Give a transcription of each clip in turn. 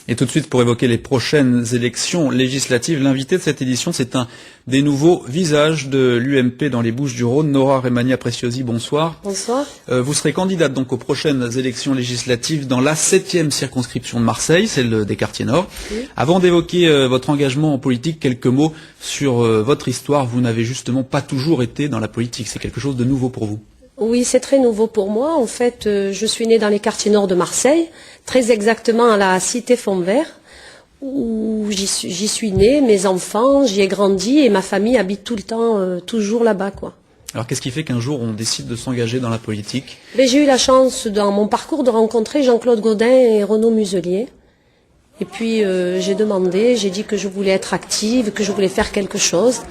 Et tout de suite, pour évoquer les prochaines élections législatives, l'invité de cette édition, c'est un des nouveaux visages de l'UMP dans les Bouches-du-Rhône. Nora Remania Preciosi, bonsoir. Bonsoir. Vous serez candidate donc aux prochaines élections législatives dans la 7e circonscription de Marseille, celle des quartiers nord. Oui. Avant d'évoquer votre engagement en politique, quelques mots sur votre histoire. Vous n'avez justement pas toujours été dans la politique, c'est quelque chose de nouveau pour vous. Oui, c'est très nouveau pour moi. En fait, je suis née dans les quartiers nord de Marseille, très exactement à la cité Fontvert, où j'y suis née, mes enfants, j'y ai grandi et ma famille habite tout le temps, toujours là-bas, quoi. Alors qu'est-ce qui fait qu'un jour on décide de s'engager dans la politique? J'ai eu la chance dans mon parcours de rencontrer Jean-Claude Gaudin et Renaud Muselier. Et puis j'ai demandé, j'ai dit que je voulais être active, que je voulais faire quelque chose.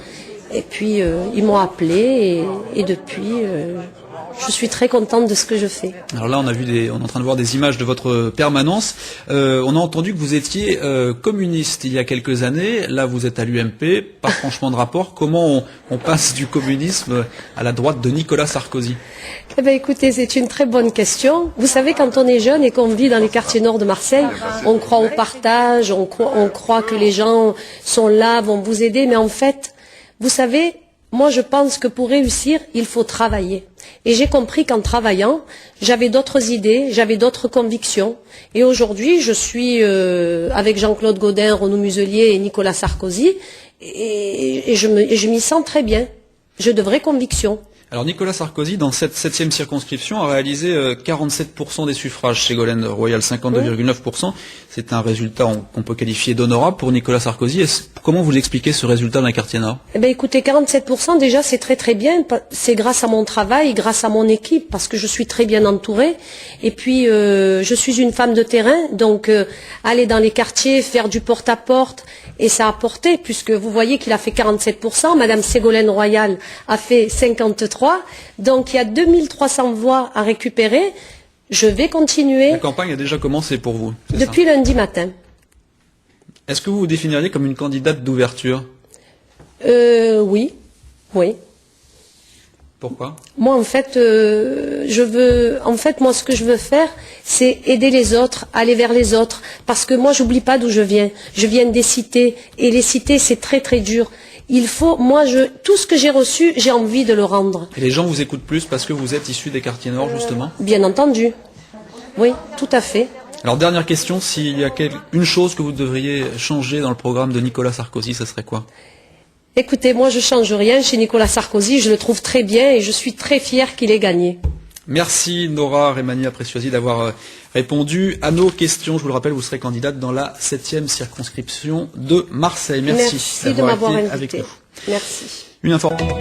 Et puis ils m'ont appelé et depuis je suis très contente de ce que je fais. Alors là, on est en train de voir des images de votre permanence. On a entendu que vous étiez communiste il y a quelques années. Là, vous êtes à l'UMP. Pas franchement de rapport. Comment on passe du communisme à la droite de Nicolas Sarkozy? Eh bien, écoutez, c'est une très bonne question. Vous savez, quand on est jeune et qu'on vit dans les quartiers nord de Marseille, on croit au partage, on croit que les gens sont là, vont vous aider. Mais en fait, vous savez, moi, je pense que pour réussir, il faut travailler. Et j'ai compris qu'en travaillant, j'avais d'autres idées, j'avais d'autres convictions. Et aujourd'hui, je suis avec Jean-Claude Gaudin, Renaud Muselier et Nicolas Sarkozy, et je m'y sens très bien. J'ai de vraies convictions. Alors Nicolas Sarkozy, dans cette 7e circonscription, a réalisé 47% des suffrages. Ségolène Royal, 52,9%. C'est un résultat qu'on peut qualifier d'honorable pour Nicolas Sarkozy. Comment vous expliquez ce résultat d'un quartier nord? Eh bien, écoutez, 47% déjà, c'est très très bien. C'est grâce à mon travail, grâce à mon équipe, parce que je suis très bien entourée. Et puis, je suis une femme de terrain, donc aller dans les quartiers, faire du porte-à-porte, et ça a porté, puisque vous voyez qu'il a fait 47%. Madame Ségolène Royal a fait 53%. Donc il y a 2300 voix à récupérer. Je vais continuer. La campagne a déjà commencé pour vous? Depuis lundi matin. Est-ce que vous vous définiriez comme une candidate d'ouverture? Oui. Pourquoi? Moi, en fait, moi, ce que je veux faire, c'est aider les autres, aller vers les autres. Parce que moi, j'oublie pas d'où je viens. Je viens des cités. Et les cités, c'est très, très dur. Il faut, tout ce que j'ai reçu, j'ai envie de le rendre. Et les gens vous écoutent plus parce que vous êtes issu des quartiers nord, justement? Bien entendu. Oui, tout à fait. Alors, dernière question, s'il y a une chose que vous devriez changer dans le programme de Nicolas Sarkozy, ce serait quoi? Écoutez, moi je change rien chez Nicolas Sarkozy, je le trouve très bien et je suis très fière qu'il ait gagné. Merci Nora Remania Preciosi d'avoir répondu à nos questions. Je vous le rappelle, vous serez candidate dans la 7e circonscription de Marseille. Merci de m'avoir été invité. avec nous. Merci. Une information.